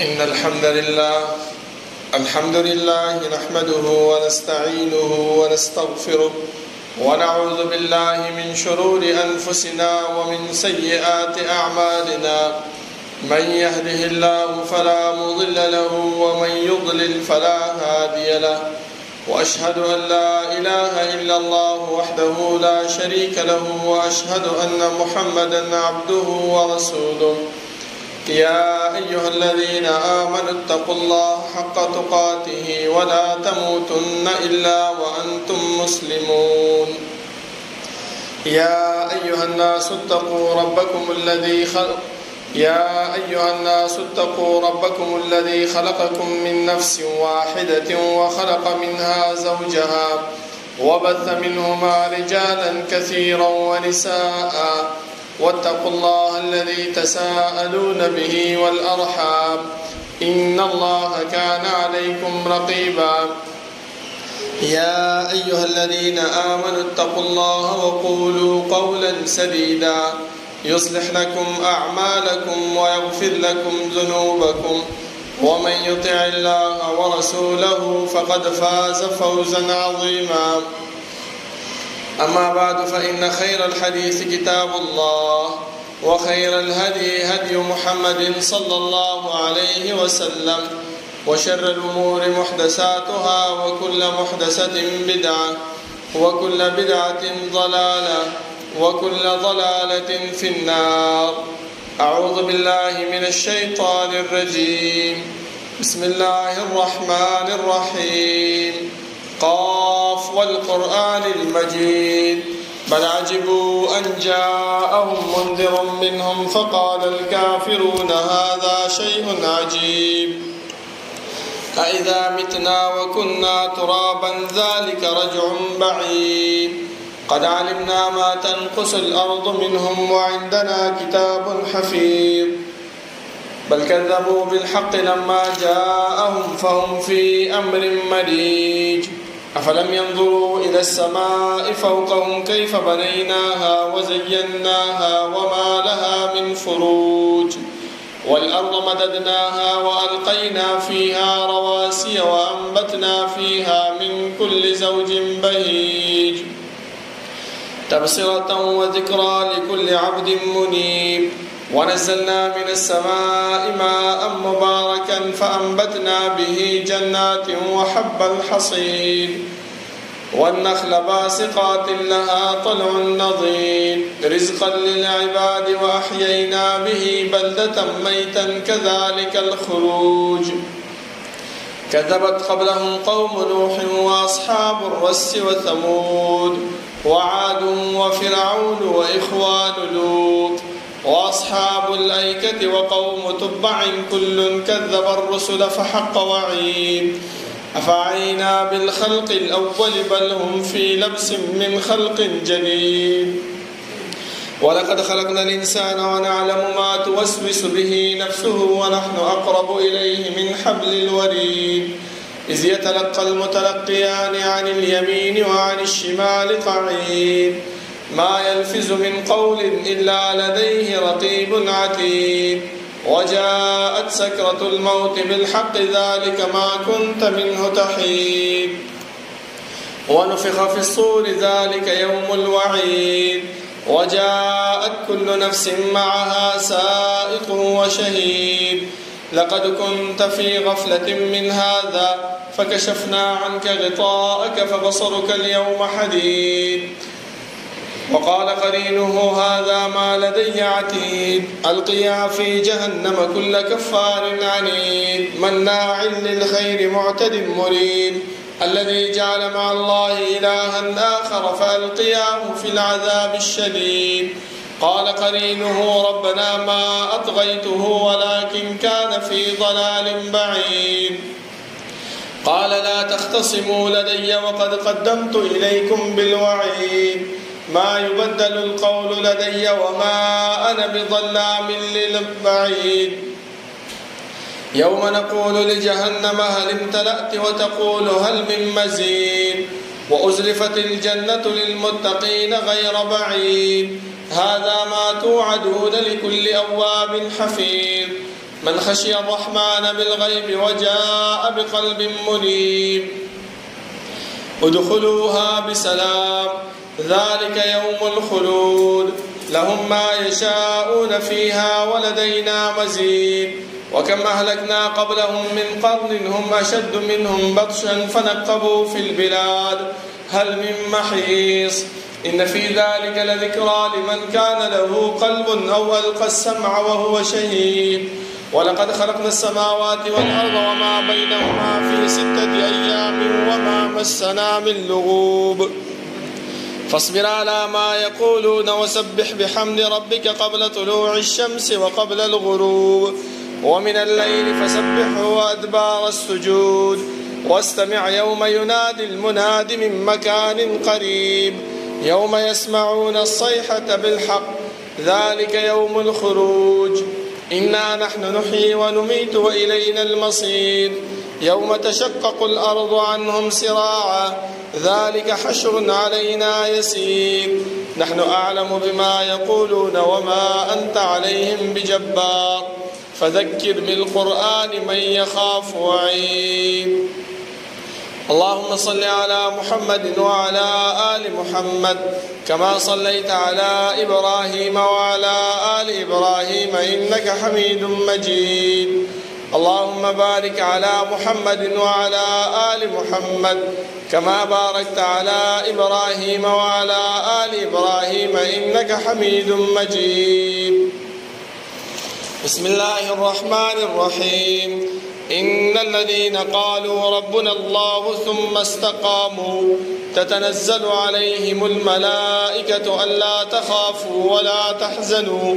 إن الحمد لله نحمده ونستعينه ونستغفره ونعوذ بالله من شرور أنفسنا ومن سيئات أعمالنا. من يهده الله فلا مضل له ومن يضلل فلا هادي له، وأشهد أن لا إله إلا الله وحده لا شريك له، وأشهد أن محمدا عبده ورسوله. يا أيها الذين آمنوا اتقوا الله حق تقاته ولا تموتن إلا وأنتم مسلمون. يا أيها الناس اتقوا ربكم الذي خلقكم من نفس واحدة وخلق منها زوجها وبث منهما رجالا كثيرا ونساء، واتقوا الله الذي تساءلون به والأرحام، إن الله كان عليكم رقيبا. يا أيها الذين آمنوا اتقوا الله وقولوا قولا سديدا يصلح لكم أعمالكم ويغفر لكم ذنوبكم، ومن يطع الله ورسوله فقد فاز فوزا عظيما. أما بعد، فإن خير الحديث كتاب الله، وخير الهدي هدي محمد صلى الله عليه وسلم، وشر الأمور محدثاتها، وكل محدثة بدعة، وكل بدعة ضلالة، وكل ضلالة في النار. أعوذ بالله من الشيطان الرجيم. بسم الله الرحمن الرحيم. قاف والقرآن المجيد، بل عجبوا أن جاءهم منذر منهم فقال الكافرون هذا شيء عجيب. أإذا متنا وكنا ترابا ذلك رجع بعيد. قد علمنا ما تنقص الأرض منهم وعندنا كتاب حفيظ. بل كذبوا بالحق لما جاءهم فهم في أمر مريج. أفلم ينظروا إلى السماء فوقهم كيف بنيناها وزيناها وما لها من فروج. والأرض مددناها وألقينا فيها رواسي وأنبتنا فيها من كل زوج بهيج، تبصرة وذكرى لكل عبد منيب. ونزلنا من السماء ماء مباركا فأنبتنا به جنات وحب الحصيد والنخل باسقات لها طلع نضيد رزقا للعباد وأحيينا به بلدة ميتا كذلك الخروج كذبت قبلهم قوم نوح وأصحاب الرس وثمود وعاد وفرعون وإخوان لوط وأصحاب الأيكة وقوم تبع كل كذب الرسل فحق وعيد أفعينا بالخلق الأول بل هم في لبس من خلق جديد ولقد خلقنا الإنسان ونعلم ما توسوس به نفسه ونحن أقرب إليه من حبل الوريد إذ يتلقى المتلقيان عن اليمين وعن الشمال قعيد ما يلفظ من قول إلا لديه رقيب عتيد وجاءت سكرة الموت بالحق ذلك ما كنت منه تحيد ونفخ في الصور ذلك يوم الوعيد وجاءت كل نفس معها سائق وشهيد لقد كنت في غفلة من هذا فكشفنا عنك غطاءك فبصرك اليوم حديد وقال قرينه هذا ما لدي عتيد ألقيا في جهنم كل كفار عنيد مناع للخير معتد مريد الذي جعل مع الله إلها آخر فألقياه في العذاب الشديد قال قرينه ربنا ما أطغيته ولكن كان في ضلال بعيد قال لا تختصموا لدي وقد قدمت إليكم بالوعيد ما يبدل القول لدي وما أنا بظلام للبعيد يوم نقول لجهنم هل امتلأت وتقول هل من مزيد وأزلفت الجنة للمتقين غير بعيد هذا ما توعدون لكل أواب حفيظ من خشي الرحمن بالغيب وجاء بقلب منيب ادخلوها بسلام ذلك يوم الخلود لهم ما يشاءون فيها ولدينا مزيد وكم أهلكنا قبلهم من قرن هم أشد منهم بطشا فنقبوا في البلاد هل من محيص إن في ذلك لذكرى لمن كان له قلب أو ألقى السمع وهو شهيد ولقد خلقنا السماوات والأرض وما بينهما في 6 أيام وما مسنا من لغوب فاصبر على ما يقولون وسبح بحمد ربك قبل طلوع الشمس وقبل الغروب ومن الليل فسبحه وأدبار السجود واستمع يوم ينادي المناد من مكان قريب يوم يسمعون الصيحة بالحق ذلك يوم الخروج إنا نحن نحيي ونميت وإلينا المصير يوم تشقق الأرض عنهم سراعا ذلك حشر علينا يسير نحن أعلم بما يقولون وما أنت عليهم بجبار فذكر بالقرآن من يخاف وعيد اللهم صل على محمد وعلى آل محمد كما صليت على إبراهيم وعلى آل إبراهيم إنك حميد مجيد اللهم بارك على محمد وعلى آل محمد كما باركت على إبراهيم وعلى آل إبراهيم إنك حميد مجيد بسم الله الرحمن الرحيم إن الذين قالوا ربنا الله ثم استقاموا تتنزل عليهم الملائكة ألا تخافوا ولا تحزنوا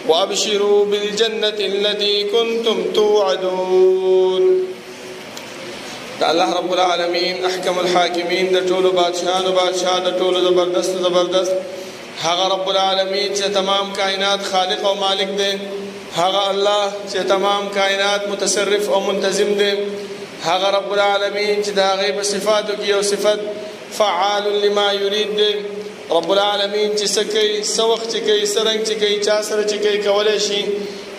وأبشروا بالجنة التي كنتم توعدون. الله رب العالمين أحكم الحاكمين دجول بادشاہ دجول زبردست هغه رب العالمین چې تمام کائنات خالق او مالک دی، هغه الله چې تمام کائنات متصرف او منتظم دی، هغه رب العالمین چې دا غیب صفاتو کې یو صفت فعال لما يريد دی. رب العالمین چې سکی سوخ چې کوي سرنګ چې کوي چا سره چې کوي کولای شي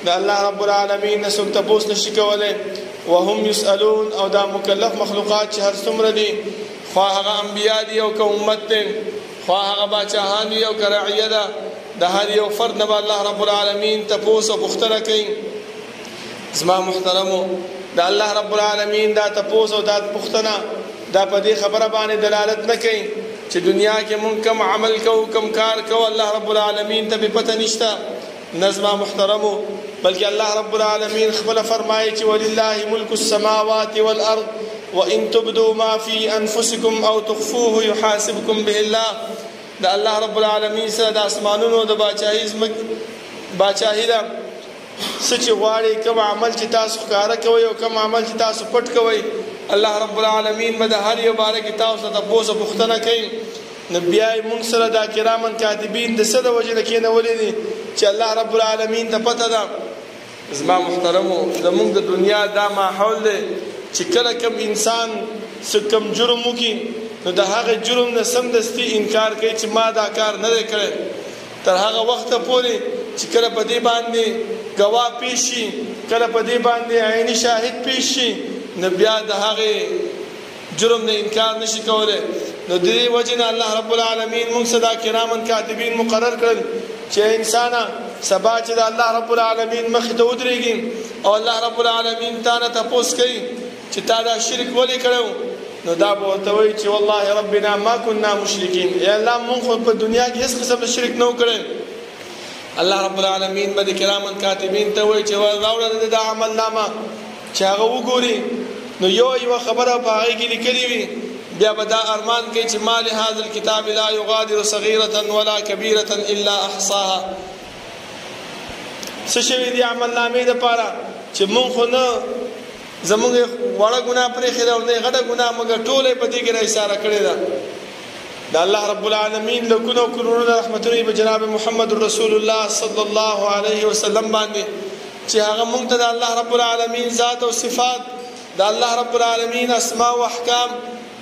دا الله رب العالمین نه څوک تاسو نشي کولای. وهم يسألون او دا مکلف مخلوقات چې هر څومره دي، خو هغه انبیا دي او که امت دي، خو هغه باچاهان دي او که رعیه ده، د هر یو فرد نه الله رب العالمین تپوس او پوښتنه کوي. زما محترمو د الله رب العالمین دا تپوس او دا پوښتنه دا په دې خبره باندې دلالت نه کوي چې دنیا کې مونږ کوم عمل کوو کوم کار کوو الله رب العالمین ته پته نشته. نظم محترمو، بلکې الله رب العالمین خپل فرمایي چې ولله ملک السماوات والارض وان تبدوا ما في انفسكم او تخفوه يحاسبكم به الله. دا الله رب العالمین سره د اسمانونو د باچاهي ده. سچ غواړي کوم عمل چې تاسو ښکارا کوي او کوم عمل چې تاسو پټ کوي، الله رب العالمین به د هر یو باره کې تاسو ته تپوس پوښتنه کوي. نو بیا یې موږ سره دا کرامن کاتبین د څه د وجې نه کېنولي دي چې الله رب العالمین ته پته ده. زما محترمو، زموږ د دنیا دا ماحول دی چې کله کوم انسان څه کوم جرم وکړي نو د هغه جرم نه سمدستي انکار کوي چې ما دا کار نه دی کړی، تر هغه وخته پورې چې کله په دې باندې ګواه پیش شي، کله په دې باندې عیني شاهد پیش شي، نو بیا د هغه جرم نه انکار نشي کولی. نو دې وجې نه الله رب العالمین موږ صدا کرامن کاتبین مقرر کړل چې انسانه سبا چې د الله رب العالمین مخې ته ودرېږي او الله رب العالمین تا نه تپوس کوي چې تا دا شرک ولې کړی، نو دا به ورته وایي چې والله ربنا ما كنا مشرکین، ای الله موږ خو په دنیا کې هېڅ قسم د شرک نه و کړی. الله رب العالمین به د کرامن کاتبین ته وایي چې راوړه د عمل نامه چې هغه وګوري. نو یو خبره په هغې کې لیکلې وي، بیا به دا ارمان کوي چې ما لهذا الكتاب لا یغادر صغیرة ولا کبیرة الا احصاها. څه شوي دي عمل نامې دپاره چې مونږ خو نه زمونږ وړه ګناه پرېښې ده او نه یې غټه ګناه، مګر ټوله یې په دې کې را اشاره کړې ده. د الله رب العالمین لکونه او کرورونه رحمتونه په جناب محمد رسول الله صلی الله علیه وسلم باندې چې هغه مونږ ته د الله رب العالمین ذات او صفات، د الله رب العالمین اسماء او احکام،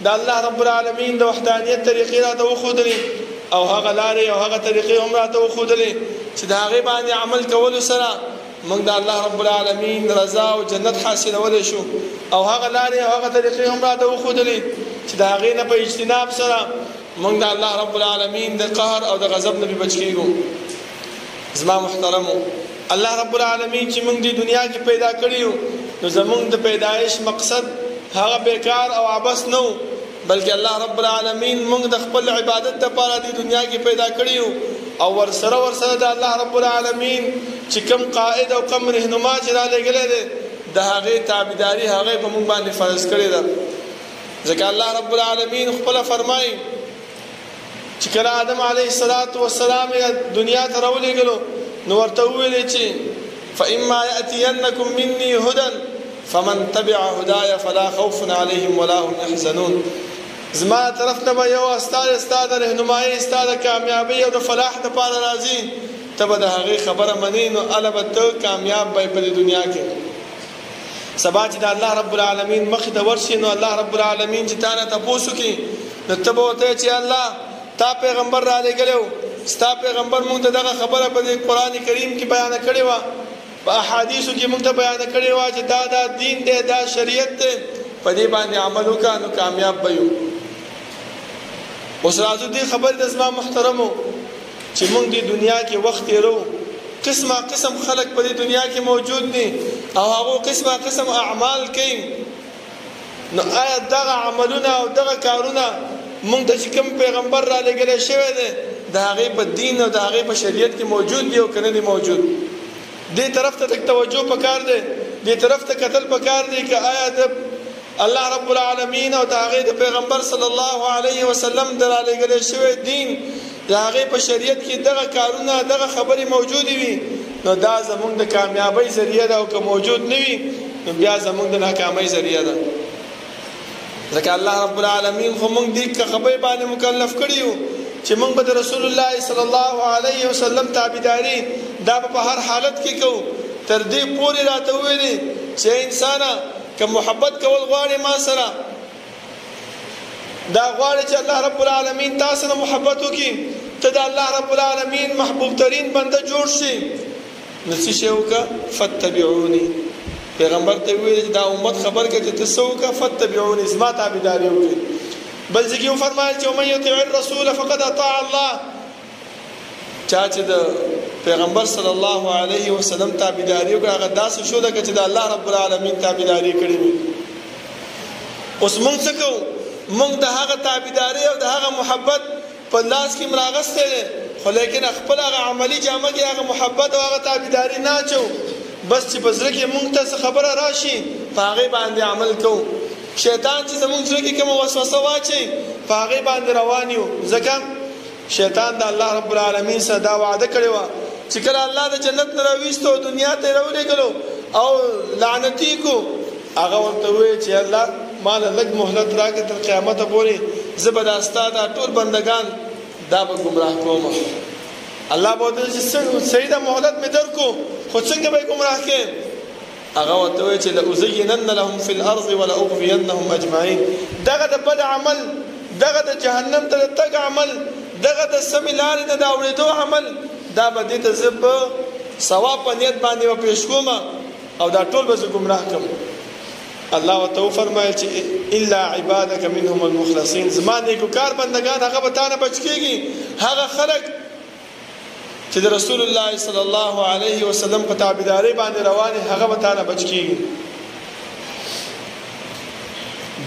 د الله رب العالمین د وحدانیت طریقې راته وښودلې او هغه لارې او هغه طریقې هم راته وښودلې چې د هغې باندې عمل کولو سره موږ د الله رب العالمین رضا او جنت حاصلولی شو، او هغه لارې او هغه طریقې هم راته وښودلې چې د هغې نه په اجتناب سره موږ د الله رب العالمین د قهر او د غضب نه بچ کېږو. زما محترمو، الله رب العالمین چې موږ د دنیا کې پیدا کړي یو، نو زموږ د پیدایش مقصد هغه بیکار او عبث نه و، بلکې الله رب العالمین موږ د خپل عبادت لپاره د دنیا کې پیدا کړي یو، او ورسره د الله رب العالمین چې کوم قائد او کوم رهنما چې را لېږلی دی د هغې تابعداري هغې په موږ باندې فرض کړې ده. ځکه الله رب العالمین خپله فرمایي چې کله آدم علیه السلام دنیا ته راولېږلو نو ورته وویلې چې فإما يأتينكم مني هدى فمن تبع هدايا فلا خوف عليهم ولا هم يحزنون. زما طرف نه به یو استاد د رهنمایي، ستا د کامیابۍ او د فلاح دپاره راځي، ته به د هغې خبره منې، نو هله به ته کامیاب به په دې دنیا کې. سبا چې د الله رب العالمین مخې ته ورشي نو الله رب العالمین چې تا نه تپوس وکړي نو ته به ورته چې الله تا پیغمبر را لېږلی و، ستا پیغمبر موږ ته دغه خبره په دې قرآن کریم کې بیانه کړې وه، په احادیثو کې موږ ته بیانه کړې وه چې دا دین دی، دا شریعت دی، په دې باندې عمل وکړه نو کامیاب به یو. اوس راځو دې خبرې ته زما محترمو چې موږ دې دنیا کې وخت تېرو، قسمه قسم خلک په دې دنیا کې موجود دي او هغو قسمه قسم اعمال کوي. نو آیا دغه عملونه او دغه کارونه موږ ته چې کوم پیغمبر را لېږلی شوی دی د هغې په دین او د هغې په شریعت کې موجود دي او که نه دي موجود؟ دې طرف ته توجه پکار دی، دې طرف ته کتل پکار دی که آیا د الله رب العالمین او د هغې د پیغمبر صلی الله علیه وسلم د را لېږلی شوی دین د هغې په شریعت کې دغه کارونه دغه خبرې موجودې وي، نو دا زموږ د کامیابۍ ذریعه ده، او که موجود نه وي نو بیا زموږ د ناکامۍ ذریعه ده. ځکه الله رب العالمین خو موږ دې خبرې باندې مکلف کړي یو چې موږ به د رسول الله صلی الله علیه وسلم تابعداري دا به په هر حالت کې کوو. تر دې پورې راته وویلې چې انسانه که محبت کول غواړې ما سره، دا غواړې چې الله رب العالمین تا سره محبت وکړي، ته د الله رب العالمین محبوب ترین بنده جوړ شي، نو څه شی وکړه؟ فتبعوني. پیغمبر ته ویل دا امت خبر کړه چې ته څه وکړه؟ فتبعوني، زما تابعداري وکړئ. بل ځای کې وفرمایل چې ومن یطع الرسول فقد اطاع الله. چا چې د پیغمبر صلی الله علیه وسلم تابعداري وکړه هغه داسې شو لکه چې د الله رب العالمین تابعداري کړې وي. اوس موږ څه کوو؟ مونږ د هغه تابعداري او د هغه محبت په لاس کې مراغسته دي، خو لیکن خپل هغه عملی جامه کې هغه محبت او هغه تابعداري نه چو، بس چې په زړه کې مونږ ته خبره راشي په هغې باندې عمل کوو. شیطان چې زمونږ زړه کې کومه وسوسه واچي په هغې باندې روان یو. ځکه شیطان د الله رب العالمین سره دا وعده کړې وه چې کله الله د جنت نه راویستو او دنیا ته یې راولېږلو او لعنتي کو، هغه ورته وویل چې الله ما له لږ مهلت راکړې تر قیامته پورې، زه به دا ستا دا ټول بندګان دا به ګمراه کوم. الله به ورته ویل چې صحیح ده مهلت مې درکو، خو څنګه به یې ګمراه کړې؟ هغه ورته ویل چې لأزینن لهم فی الارض ولأغوینهم اجمعین. دغه د بد عمل، دغه د جهنم ته د تګ عمل، دغه د سمې لارې نه د اورېدو عمل، دا به دې ته زه په ثواب په نیت باندې به پېښ کوم او دا ټول به زه ګمراه کړم. الله ورته وفرمایل چې الا عبادک منهم المخلصین، زما نیکوکار بندگان هغه به تا نه بچ کېږي. هغه خلک چې د رسول الله صلی الله علیه وسلم په تابعداري باندې روان دي هغه به تا نه بچ کېږي.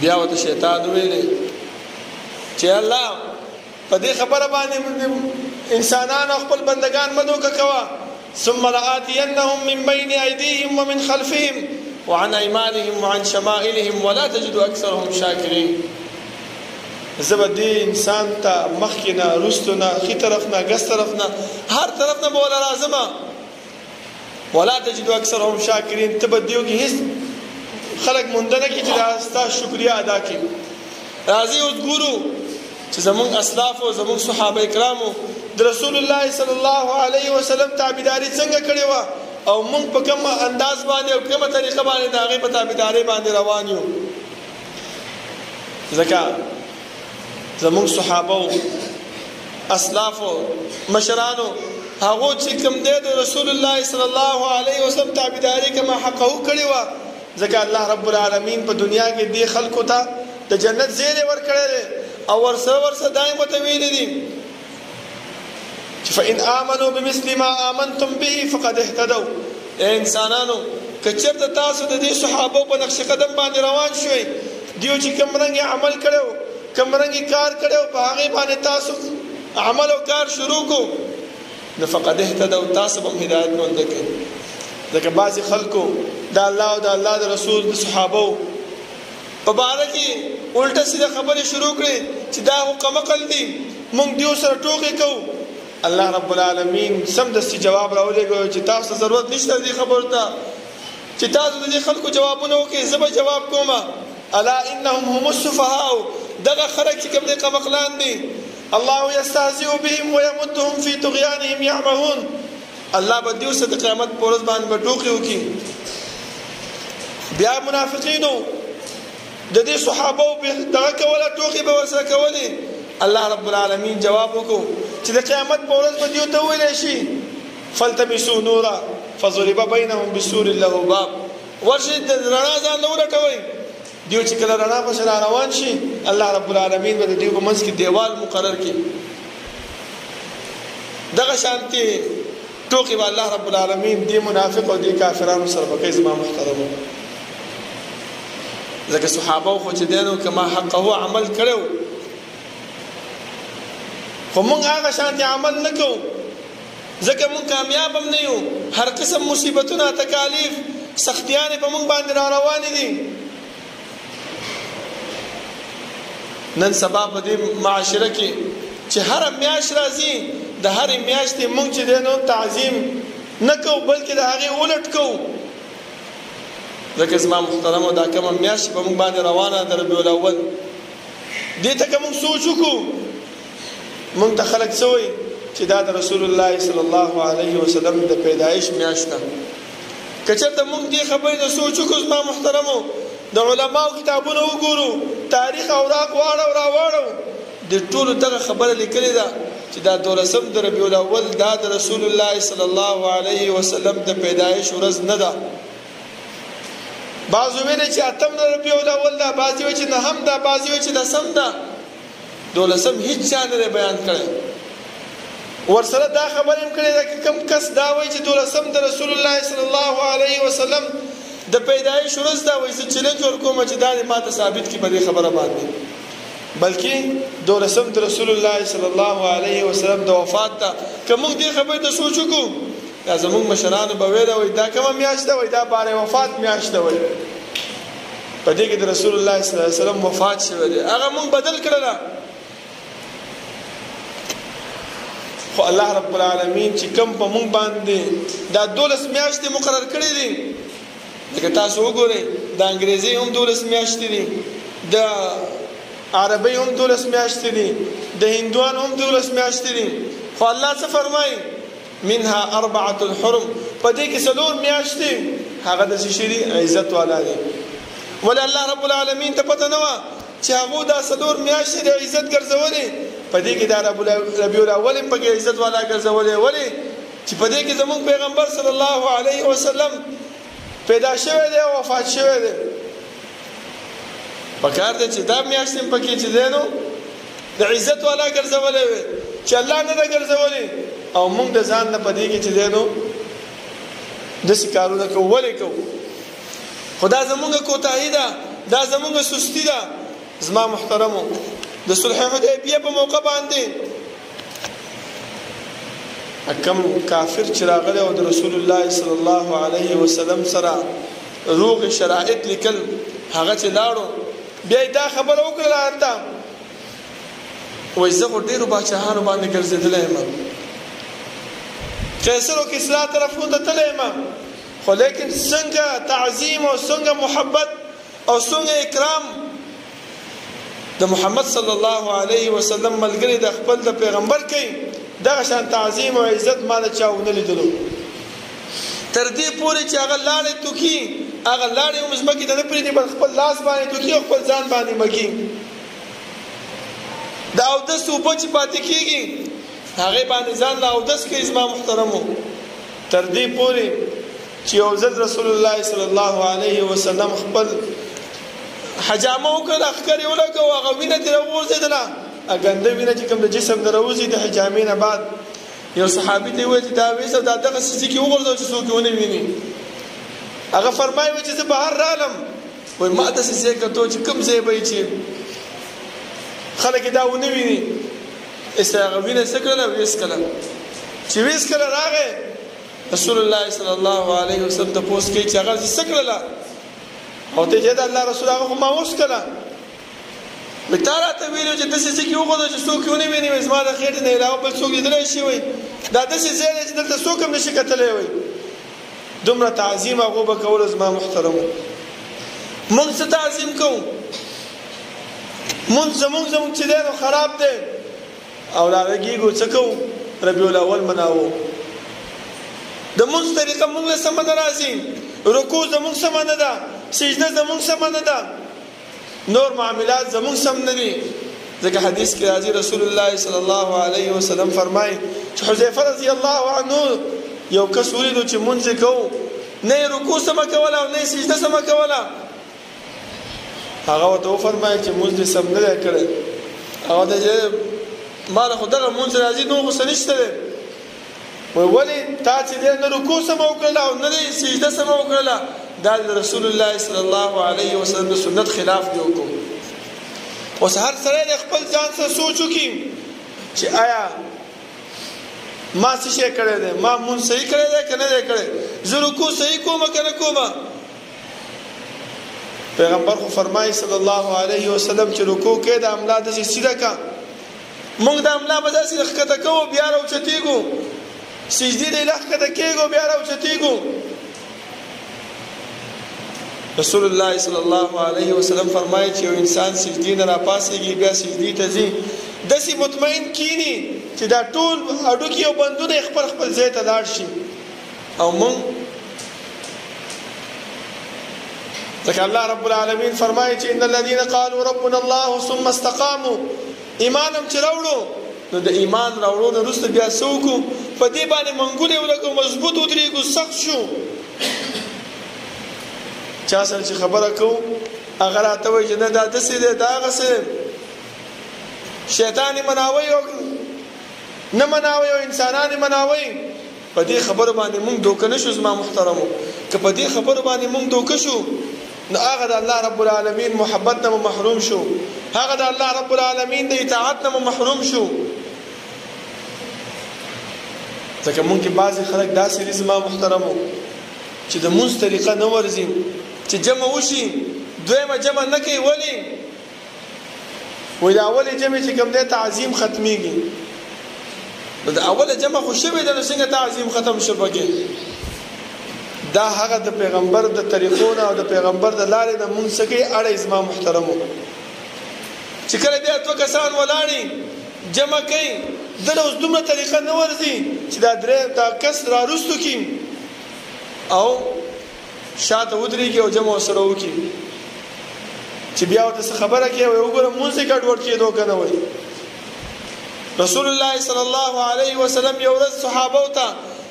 بیا ورته شیطان ویلې چې الله په دې خبره باندې انسانان او خپل بندگان مه دوکه کوه. ثم لآتینهم من بین ایدیهم ومن خلفهم وعن ایمانهم وعن شمائلهم ولا تجد اکثرهم شاکرین. زه به دې انسان ته مخکې نه وروستو نه ښي طرف نه ګس طرف نه هر طرف نه به وله راځم. ولا تجد اکثرهم شاکرین، ته به دیو کې هېڅ خلک موندنه کړي چې دا ستا شکریه ادا کړي. راځئ اوس ګورو چې زمونږ اسلافو زمونږ صحابه کرامو د رسول الله صلی الله علیه وسلم تابعداري څنګه کړې وه او موږ په کوم انداز باندې او کومه طریقه باندې د هغې په تابعدارۍ باندې روان یو. ځکه زمونږ صحابو اسلافو مشرانو هغو چې کوم دی د رسول الله صلی الله علیه وسلم تابعداري کومه حقه کړې وه، ځکه الله رب العالمین په دنیا کې دې خلکو ته د جنت زیری ورکړی دی او ورسره دایم ورته ویلي دي چې فإن آمنوا بمثل ما آمنتم به فقد اهتدوا. انسانانو که چېرته تاسو د دې صحابو په نقش قدم باندې روان شوئ، دیو چې کوم رنګ عمل کړی و کوم رنګ کار کړی و په هغې باندې تاسو عمل او کار شروع کو نو فقد اهتدوا، تاسو به هم هدایت مونده کړئ. ځکه بعضې خلکو د الله او د الله د رسول د صحابو په باره کې الټه سیده خبرې شروع کړې چې دا خو قمقل دي، موږ دیو سره ټوکې کوو. الله رب العالمین سمدستي جواب راولېږه چې تاسو ته ضرورت نشته دې خبرو ته چې تاسو د دې خلکو جوابونه وکړئ، زه به جواب کوم. الا انهم هم السفهاء، دغه خلک چې کوم دي قمقلان دي. الله یستهزئ بهم ویمدهم فی طغیانهم یعمهون. الله به دیو سره د قیامت په ورځ باندې به ټوکې وکړي. بیا منافقینو د دې صحابو دغه کوله ټوکې به ورسره کولې. الله رب العالمین جواب وکړو چې د قیامت په ورځ به دیو ته وویلی شي فالتمسوا نورا فضرب بینهم بسور له باب، ورشئ د رڼا ځان له ولټوئ. دیو چې کله رڼا پسې را روان شي الله رب العالمین به د دیو په منځ کې دیوال مقرر کړي. دغه شانتې ټوکې به الله رب العالمین دې منافق او دې کافرانو سره به کوي. زما محترمو، ځکه صحابه خو چې دی نو که ما حقه عمل کړی، خو مونږ هغه شانتې عمل نه کوو ځکه مونږ کامیاب هم نه یو. هر قسم مصیبتونه تکالیف سختیانې په مونږ باندې را روانې دي. نن سبا په دې معاشره کې چې هره میاشت راځي د هرې میاشتې مونږ چې دی نو تعظیم نه کوو بلکې د هغې الټ کوو. ځکه زما محترمو دا کومه میاشت په مونږ باندې روانه د ربیع الاول دې ته که مونږ سوچ وکړو مونږ ته خلک څه وایي چې دا د رسول الله صلی الله علیه وسلم د پیدایش میاشت ده. که چېرته مونږ دې خبرې ته سوچ وکړو زما محترمو د علماو کتابونه وګورو تاریخ اوراق واړو راواړو د ټولو دغه خبره لیکلې ده چې دا 12 د ربیع الاول دا د رسول الله صلی الله علیه وسلم د پیدایش ورځ نه ده. بعضو ویلې چې 8 د ربیع الاول ده، بعضې وایي چې 9 ده، بعضې وایي چې 10 ده. 12 هیڅ چا نه بیان کړی. ورسره دا خبره هم کړې ده چې کوم کس دا وایي چې 12 د رسول الله صلی الله علیه وسلم د پیدایش ورځ ده، وایي زه چیلنج ورکوم چې دا دې ما ته ثابت کړي په دې خبره باندې. بلکې دولسم د رسول الله صلی الله علیه وسلم د وفات ته که موږ دې خبرې ته سوچ وکړو دا زموږ مشرانو به ویله وایي دا کومه میاشت ده وایي دا باره وفات میاشت ده وایي په دې کې د رسول الله صلی الله علیه وسلم وفات شوی دی هغه موږ بدل کړله خو الله رب العالمین چې کوم په موږ باندې دا 12 میاشتې مقرر کړې دي لکه تاسو وګورئ د انګریزي هم 12 میاشتې دي د عربي هم 12 میاشتې دي د هندوان هم 12 میاشتې دي خو الله څه فرمایي منها 4 الحرم په دې کې 4 میاشتې هغه د څه شي عزت والا دي ولې الله رب العالمین ته پته نه وه چې هغو دا 4 میاشتې د عزت ګرځولې په دې کې دا ربیع الاول هم پکې عزت والا ګرځولې ولې چې په دې کې زموږ پیغمبر صلی الله علیه وسلم پیدا شوی دی او وفات شوی دی پکار دی چې دا میاشتې پکې چې دی نو د عزت والا ګرځولې وي چې الله نه ده ګرځولې او موږ د ځان نه په دې کې چې دی نو داسې کارونه کوو ولې کوو خو دا زموږ کوتاهي ده دا زموږ سستي ده زما محترمو د صلح حدیبیه په موقع باندې کم کافر چې راغلی او د رسول الله صلی الله علیه وسلم سره روغ شرائط لیکل هغه چې لاړو بیا دا خبره وکړله هلته وایي زه خو ډېرو باچاهانو باندې ګرځېدلی یم قیصر او کسرا طرفونو ته تللی یم خو لیکن څنګه تعظیم او څنګه محبت او څنګه اکرام د محمد صلی الله علیه وسلم ملګری د خپل د پیغمبر کوي دغه شان تعظیم او عزت ما د چا ونه لیدلو تر دې پورې چې هغه لاړې توکي هغه لاړې هم ځمکې ته نه پرېږدي بل خپل لاس باندې توکي او خپل ځان باندې مږي د اودس اوبه چې پاتې کېږي هغې باندې ځان له اودس کوي زما محترمو تر دې پورې چې یو ځل رسول الله صلی الله علیه وسلم خپل حجامه وکړه ښکر یې ولګوه هغه وینه ترې راوغورځېدله ګنده وینه چې کوم د جسم نه راوځي د حجامې نه بعد یو صحابي ته یې وویل چې دا ویسه دا دغه څه کې وغورځوه چې څوک یې ونه ویني هغه فرمایي وایي چې زه بهر رالم وایي ما داسې ځای کتو چې کوم ځای به چې خلک یې دا ونه ویني ایسته هغه وینه څه کړله ویسکله چې ویسکله راغی رسول الله صلی الله علیه وسلم تپوس کوي چې هغه څه کړله او ته چې د الله رسول هغه خو ما وسکله وایي تا راته ویلي چې داسې ځای کې وغورځوه چې څوک یې ونه ویني وایي زما د خېټې نه علاوه بل څوک لیدلی شي وایي دا داسې ځای دی چې دلته څوک هم نشي کتلی وایي دومره تعظیم هغو به کولو زما محترمو مونږ څه تعظیم کوو مونږ زمونږ چې دی نو خراب دی او راغږېږو څه کوو ربیع الاول مناوو د مونږ طریقه مونږ له سمه نه راځي رکوع زمونږ سمه نه ده سجده زمونږ سمه نه ده نور معاملات زمونږ سم نه دي ځکه حدیث کې راځي رسول الله صلی الله علیه وسلم فرمایي چې حذیفه رضی الله عنه یو کس ولیدو چې مونځ یې کوو نه یې رکوع سمه کوله او نه یې سجده سمه کوله هغه ورته وفرمایي چې مونځ دې سم نه دی کړی هغه ته چې ما له خو دغه مونځ راځي نور غوسه نشته دی وایي ولې تا چې دی نه رکوع سمه وکړله او نه دې سجده سمه وکړله دا د رسول الله صلی الله علیه وسلم د سنت خلاف دی وکړو اوس هر سړی د خپل ځان سره سوچ وکړي چې آیا ما څه شی کړی دی ما مونځ صحیح کړی دی که نه دی کړی زه رکوع صحیح کومه که نه کومه پیغمبر خو فرمایي صلی الله علیه وسلم چې رکوع کې د املا داسې سیده کا موږ د املا به داسې ښکته کوو بیا راوچتېږو سجدې دی له ښکته کېږو بیا راوچتېږو رسول الله صلی الله علیه وسلم فرمایي چې یو انسان سجدې نه راپاڅېږي بیا سجدې ته ځي داسې مطمئن کینی چې دا ټول هډوکي او بندونه یې خپل خپل ځای ته لاړ شي او موږ ځکه الله رب العالمین فرمایي چې ان الذين قالوا ربنا الله ثم استقاموا ایمان هم چې راوړو نو د ایمان راوړو نه وروسته بیا څه وکړو په دې باندې منګولې ولګو مضبوط ودرېږو سخت شو چا سره چې خبره کوو هغه راته وایي چې نه دا داسې دی دا هغسې شیطان یې مناوی او نه مناوی او انسانان یې مناوی په دې خبرو باندې موږ دوکه نه شو زما محترمو که په دې خبرو باندې موږ دوکه شو نو هغه د الله رب العالمین محبت نه محروم شو هغه د الله رب العالمین د اطاعت نه محروم شو. ځکه مونږ کې بعضې خلک داسې دي زما محترمو چې د مونځ طریقه نه ورځي، چې جمع وشي دویمه جمع نه کوي. ولې؟ وایي د اولې جمع چې کوم دی تعظیم ختمیږي. نو د اوله جمع خو شوې ده، نو څنګه تعظیم ختم شو پکې؟ دا هغه د پیغمبر د طریقو نه او د پیغمبر د لارې نه مونږ څه کوي اړه زما محترمو. چې کله بیا دوه کسان ولاړي جمع کوي، دله اوس دومره طریقه نه ورځي چې دا کس را رستو کړي او شاته ودرېږي او جمع ورسره وکړي، چې بیا ورته څه خبره کوي وایي وګوره مونځ یې ګډوډ کېدو که نه وایي. رسول الله صلی الله علیه وسلم یو ورځ صحابو ته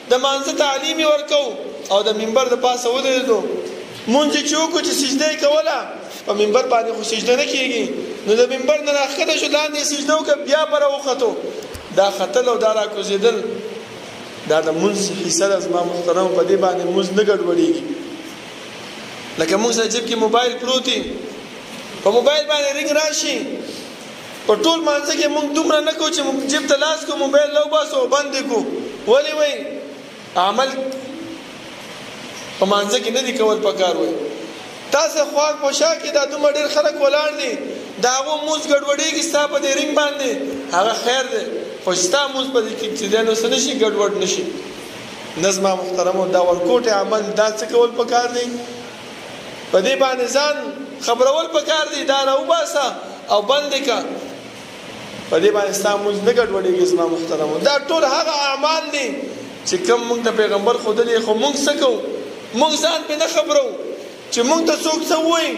د مانځه تعلیم یې ورکو او د منبر د پاسه ودرېدو. مونځ یې چې وکړو چې سجده یې کوله، په منبر باندې خو سجده نه کېږي، نو د منبر نه راښکته شو، لاندې یې سجده وکړه، بیا به راوختو. دا ختل او دا راکوزېدل دا د مونځ حصه ده زما محترمو. په دې باندې مونځ نه ګډوډېږي. لکه مونږ سره جیب کې موبایل پروت وي، په موبایل باندې رنګ راشي، په ټول مانځه کې مونږ دومره نه کوو چې جیب ته لاس کو موبایل راوباسو او بند یې کړو. ولې وایي عمل په مانځه کې نه دي کول پکار. وایي تاسو خواږ پوشا کې دا دومره ډېر خلک ولاړ دي، د هغو مونځ ګډوډېږي ستا په دې رنګ باندې، هغه خیر دی، خو چې ستا مونځ په دې کې چې دی نو څه نه شي ګډوډ نه شي. نه زما محترمو دا ورکوټې عمل دا څه کول پکار دی؟ په دې باندې ځان خبرول پکار دی، دا راوباسه او بند یې کړه. په دې باندې ستا مونځ نه ګډوډېږي زما محترمو. دا ټول هغه اعمال دي چې کوم مونږ ته پیغمبر ښودلي، خو مونږ څه کوو؟ مونږ ځان پرې نه خبرو. چې مونږ ته څوک څه ووایي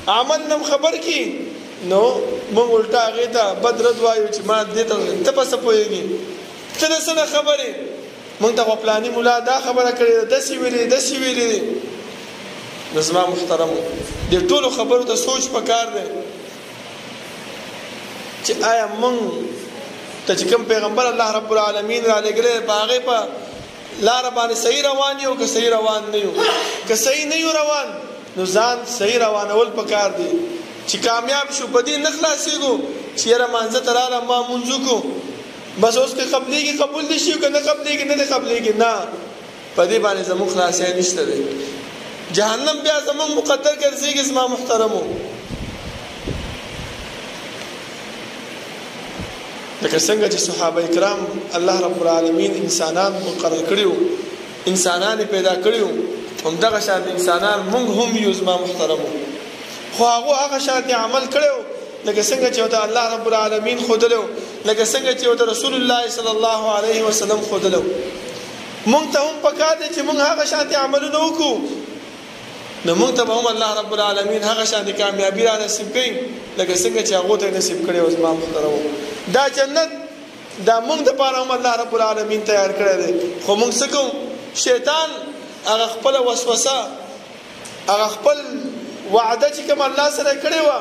عمل نه خبر کړي، نو مونږ الټا هغې ته بد رد وایو چې ما دې ته ته په څه پوهېږي، ته د څه نه خبرې، مونږ ته خو پلاني ملا دا خبره کړې ده، داسې ویلې داسې ویلې دي. نو زما محترمو دې ټولو خبرو ته سوچ پکار دی چې آیا مونږ ته چې کوم پیغمبر الله رب العالمین را لېږلی په هغې په لاره باندې صحیح روان یو که صحیح روان نه یو. که صحیح نه یو روان نو ځان صحیح روانول پکار دی چې کامیاب شو. په دې نه خلاصېږو چې یاره مانځه ته راغلم ما مونځ وکړو بس اوس که قبلېږي قبول دې شي، که نه قبلېږي نه دې قبلېږي. نه، په دې باندې زموږ خلاصی نشته دی. جهنم بیا زموږ مقدر ګرځېږي زما محترمو. لکه څنګه چې صحابه کرام الله رب العالمین انسانان مقرر کړي، انسانان پیدا کړي، همدغه شان انسانان مونږ هم یو زما محترمو. خو هغه شان عمل کړو لکه څنګه چې ورته الله رب العالمین ښودلو، لکه څنګه چې ورته رسول الله صلی الله علیه وسلم ښودلو. مونږ ته هم پکار دی چې مونږ هغه شان عملونه وکړو، نو مونږ ته به هم الله رب العالمین هغه شان کامیابی را نصیب کړي لکه څنګه چې هغو ته نصیب کړی و زما محترمو. دا جنت دا مونږ دپاره هم الله رب العالمین تیار کړی دی. خو مونږ څه کوو؟ شیطان هغه خپله وسوسه، هغه خپل وعده چې کوم الله سره کړې وه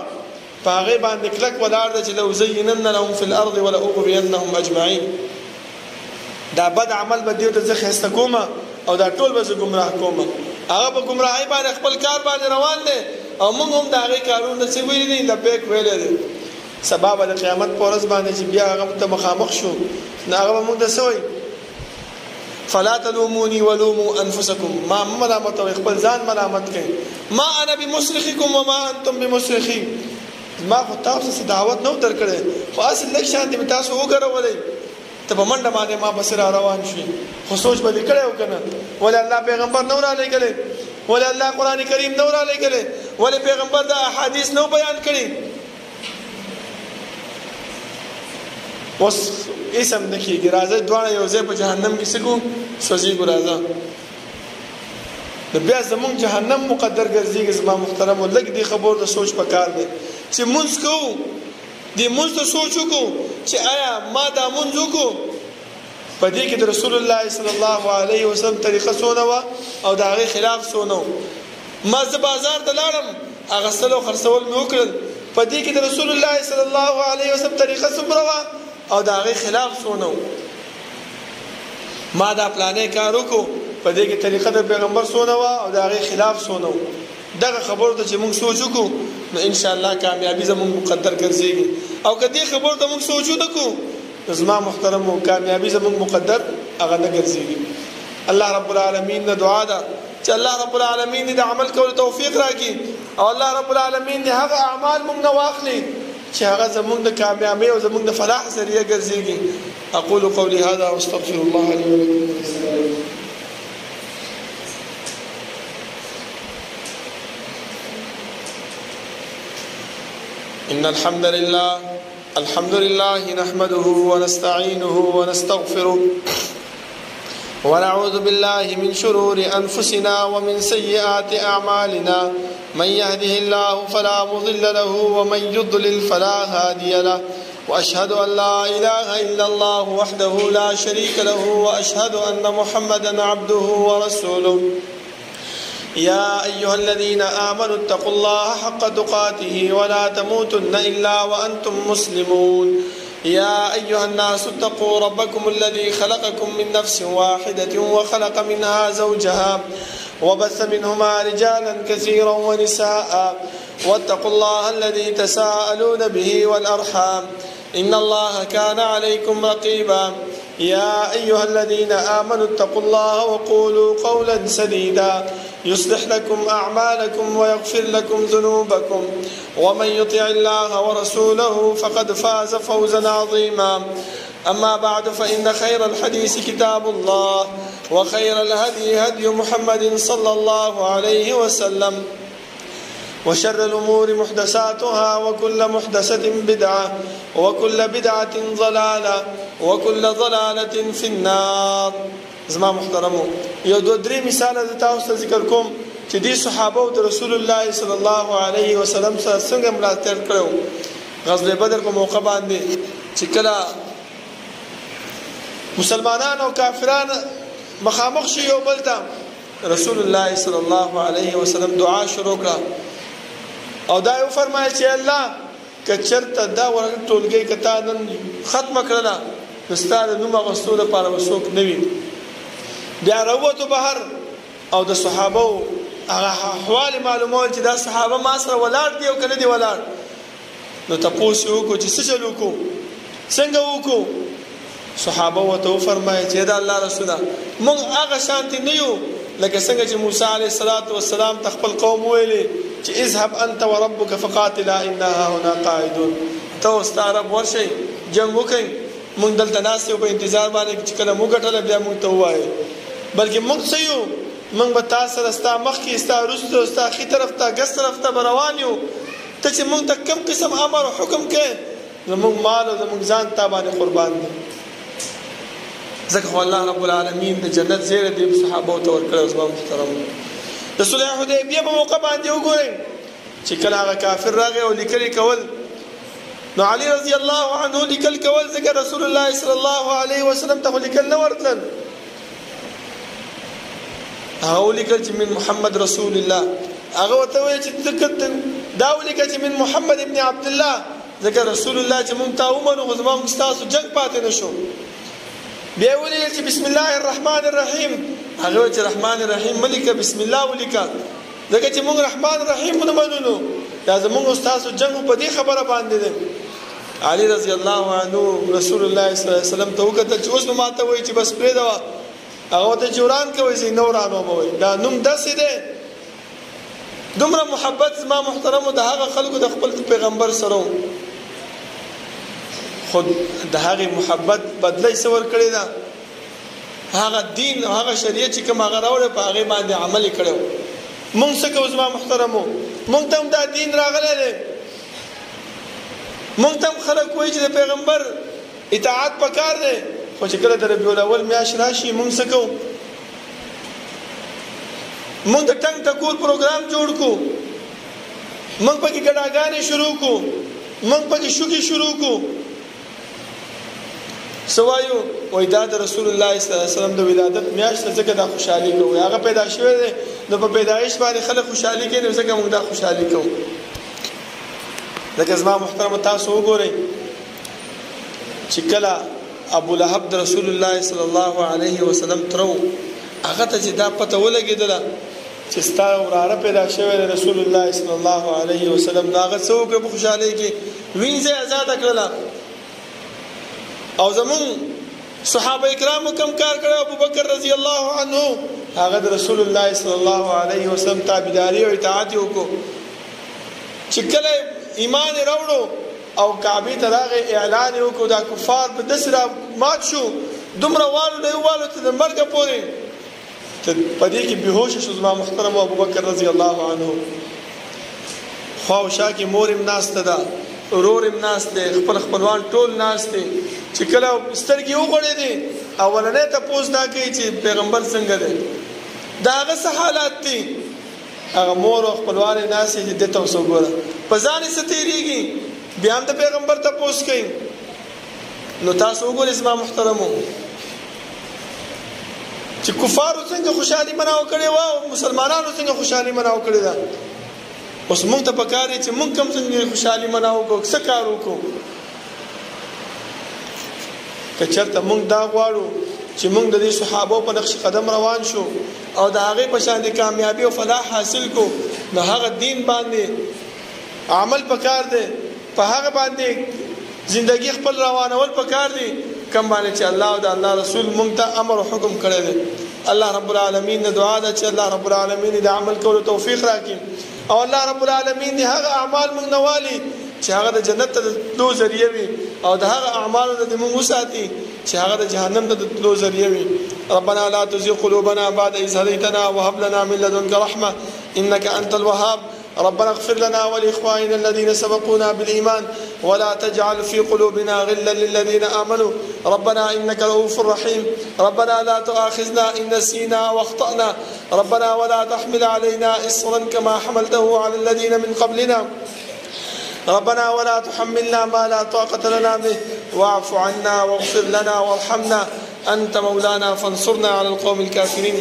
په هغې باندې کلک ولاړ دی چې لأزینن لهم فی الارض ولأغوینهم اجمعین. دا بد عمل به دیو ته زه ښایسته کومه او دا ټول به زه ګمراه کومه. هغه په ګمراهۍ باندې خپل کار باندې روان دی او موږ هم د هغې کارونه څه ویلي دي، لبیک ویلی دی. سبا به د قیامت په ورځ باندې چې بیا هغه ته مخامخ شو، نو هغه به موږ ته څه وایي؟ فلا تلوموني ولوموا انفسكم. ما ملامتوئ، خپل ځان ملامت کړئ. ما انا بمصرخكم وما انتم بمصرخي. ما خو تاسو څه دعوت نو درکړی، خو اصل لږ شان دې تاسو وګرولئ، ته په منډه باندې ما پسې را روان شوې. خو سوچ به دې کړی و که نه؟ ولې الله پیغمبر نو رالیږلی؟ ولې الله قرآن کریم نو رالیږلی؟ ولې پیغمبر د احادیث نو بیان کړي؟ اوس اسم نه کېږي. راځئ دواړه یو ځای په جهنم کې څه کړو؟ سوځېږو. راځه نو بیا زمونږ جهنم مقدر ګرځېږي زما محترمو. لږ دې خبرو ته سوچ پکار دی چې مونځ کوو، دې مونځ ته سوچ وکړو چې آیا ما دا مونځ وکړو په دې کې د رسول الله صلی الله علیه وسلم طریقه څونه وه او د هغې خلاف څونه و. ما زه بازار ته لاړم، اخیستل او خرڅول مې وکړل، په دې کې د رسول الله صلی الله علیه وسلم طریقه څومره وه او د هغې خلاف څونه و. ما دا پلانې کار وکړو، په دې کې طریقه د پیغمبر څونه وه او د هغې خلاف څونه و. دغه خبرو ته چې موږ سوچ وکړو نو ان شاء الله کامیابی زموږ مقدر ګرځيږي او کدی خبر ته موږ سوچو نکو زما محترمو کامیابی زموږ مقدر هغه نه ګرځيږي الله رب العالمین نه دعا ده چې الله رب العالمین دې عمل کول توفیق راکړي او الله رب العالمین دې هغه اعمال موږ نه واخلي چې هغه زموږ د کامیابی او زموږ د فلاح ذریعہ ګرځيږي اقول قولي هذا واستغفر الله لي ولكم. إن الحمد لله نحمده ونستعينه ونستغفره ونعوذ بالله من شرور أنفسنا ومن سيئات أعمالنا من يهده الله فلا مضل له ومن يضلل فلا هادي له وأشهد أن لا إله إلا الله وحده لا شريك له وأشهد أن محمدا عبده ورسوله. يا أيها الذين آمنوا اتقوا الله حق تقاته ولا تموتن إلا وأنتم مسلمون. يا أيها الناس اتقوا ربكم الذي خلقكم من نفس واحدة وخلق منها زوجها وبث منهما رجالا كثيرا ونساء واتقوا الله الذي تساءلون به والأرحام إن الله كان عليكم رقيبا. يا أيها الذين آمنوا اتقوا الله وقولوا قولا سديدا يصلح لكم أعمالكم ويغفر لكم ذنوبكم ومن يطع الله ورسوله فقد فاز فوزا عظيما. أما بعد فإن خير الحديث كتاب الله وخير الهدي هدي محمد صلى الله عليه وسلم وشر الأمور محدثاتها وكل محدثة بدعة وكل بدعة ضلالة وكل ضلالة في النار. زما محترمو یو دو درې مثال د تاسو ذکر کوم چې دي صحابه او رسول الله صلی الله علیه وسلم سره څنګه ملاتړ کړو. غزوه بدر په موقع باندې چې کله مسلمانان او کافران مخامخ شي یو بل ته رسول الله صلی الله علیه وسلم دعا شروع کړه او دا یو فرمایي چې الله کچرته دا ورټولګي کته نن ختمه کړله نستاره نوم غوښتو لپاره وسوک نوي بیا وروته بهر او د صحابه هغه احوال معلومول چې دا صحابه ما سره ولاړ دي او کنه دي ولاړ نو تاسو وکړو چې څه چلو کو څنګه وکړو. صحابه وته فرمایي چې دا الله رسوله مونږ هغه شانتي نه یو لکه څنګه چې موسی عليه السلام تخپل قوم ویلي چې اذهب انت وربك فقاتلا انها هنا قاعدون. ته استعرب ورشي جنگ وکئ مونږ دلته ناس یو په انتظار باندې چې کله موږ ټاله بیا مونږ ته وایي بلکې مونږ سيو مونږ به تاسو راستا مخ کې استا رستو استا خي طرف ته ګس طرف ته روان یو ته چې مونږ ته کم قسم امر او حکم کې زموږ مال او زموږ ځان ته باندې قربان دي. ځکه الله رب العالمین د جنت زیره دی صحابه او تور کړو. زما محترم د صلح حدیبیه په موقع باندې وګورئ چې کله هغه کافر راغی او لیکلي کول نو علي رضی الله عنه لیکل کول ځکه رسول الله صلی الله علیه وسلم ته لیکل نه ورتل هغه لیکل چې من محمد رسول الله هغه وته وی چې دا لیکل چې من محمد ابن عبد الله ځکه رسول الله چې مونږ ته ومنو غزما مستاسو جنگ پاتې نشو. بیا ویل چې بسم الله الرحمن الرحیم هغه چې رحمان الرحیم ملک بسم الله ولیکا ځکه چې مونږ رحمان الرحیم نه منو دا زموږ استادو جنگ په دې خبره باندې ده. علي رضی الله عنه رسول الله صلی الله علیه وسلم ته وکړه چې اوس نو ماته وایي چې بس پرې دا هغه ته جوران کوي زی نورانو موي دا نوم داسې ده دومره محبت ما محترم د هغه خلکو د خپل پیغمبر سره خود د هغه محبت بدلې سور کړی دا هغه دین او هغه شریعت چې کوم هغه راوړ په هغه باندې عمل کړو. مونږ څه کوو زما محترمو مونږ ته دا دین راغلی دی مونږ ته خلک وایي چې د پیغمبر اطاعت پکار دی خو چې کله د ربیع الاول میاشت راشي مونږ څه کوو مونږ د ټنګ ټکور پروګرام جوړ کو مونږ پکې ګډاګانې شروع کو مونږ پکې شوکې شروع کو سوایو وای دا د رسول الله صلی الله علیه وسلم د ولادت میاشت ځکه دا خوشحالي کوي هغه پیدا شوی دی نو په پیدایش باندې خلک خوشحالي کوي نو ځکه موږ دا خوشحالي کوو. لکه زما محترم تاسو وګورئ چې کله ابو لهب د رسول الله صلی الله علیه وسلم ترو هغه ته چې دا پته ولګېدله چې ستا وراره پیدا شوی دی رسول الله صلی الله علیه وسلم نو هغه څه وکړه په خوشحالۍ کې وینځه آزاده کړله او زمون صحابه کرامو کم کار کړی ابوبکر رضی الله عنه هغه د رسول الله صلی الله علیه وسلم تابعداري او اطاعت وکړو چې کله ایمان راوړو او کعبه ته راغی اعلان وکړو دا کفار په دسره مات شو دومره والو نه والو ته د مرګ پورې ته پدې کې بهوش شو زما محترم ابوبکر رضی الله عنه خو شاکه مورم ناشته ده ورورم ناشته خپل خپلوان ټول ناشته چې کله سترګې وغړې دي اولنې ته پوښتنه دا کوي چې پیغمبر څنګه دی دا هغه څه حالات دي هغه مور او خپلوان ناشته چې دته وسوګوره په ځان یې ستېریږي بیا هم د پیغمبر ته پوښتنه کوي نو تاسو وګورئ زما محترمو چې کفارو څنګه خوشحالي مناو کړې و او مسلمانانو څنګه خوشحالي مناو کړې ده اوس موږ ته پکار دی چې موږ کوم څنګه خوشحالي مناو کوو څه کار وکړو که چېرته موږ دا غواړو چې موږ د دې صحابو په نقش قدم روان شو او د هغې په شان د کامیابي او فلاح حاصل کو نو هغه دین باندې عمل پکار دی په هغه باندې زندگی خپل روانول پکار دی کم باندې چې الله او د الله رسول مونږ ته امر او حکم کړی دی الله رب العالمین نه دعا ده چې الله رب العالمین د عمل کولو توفیق راکړي او الله رب العالمین دې هغه اعمال مونږ نه والي چې هغه د جنت ته تلو ذریعہ وي او د هغه اعمالو نه مونږ وساتي چې هغه د جهنم ته تلو ذریعہ وي ربنا لا تزغ قلوبنا بعد إذ هديتنا وهب لنا من لدنك رحمة إنك أنت الوهاب ربنا اغفر لنا ولإخواننا الذين سبقونا بالإيمان ولا تجعل في قلوبنا غلا للذين آمنوا ربنا إنك رؤوف رحيم ربنا لا تؤاخذنا إن نسينا واخطأنا ربنا ولا تحمل علينا إصرا كما حملته على الذين من قبلنا ربنا ولا تحملنا ما لا طاقة لنا به واعف عنا واغفر لنا وارحمنا أنت مولانا فانصرنا على القوم الكافرين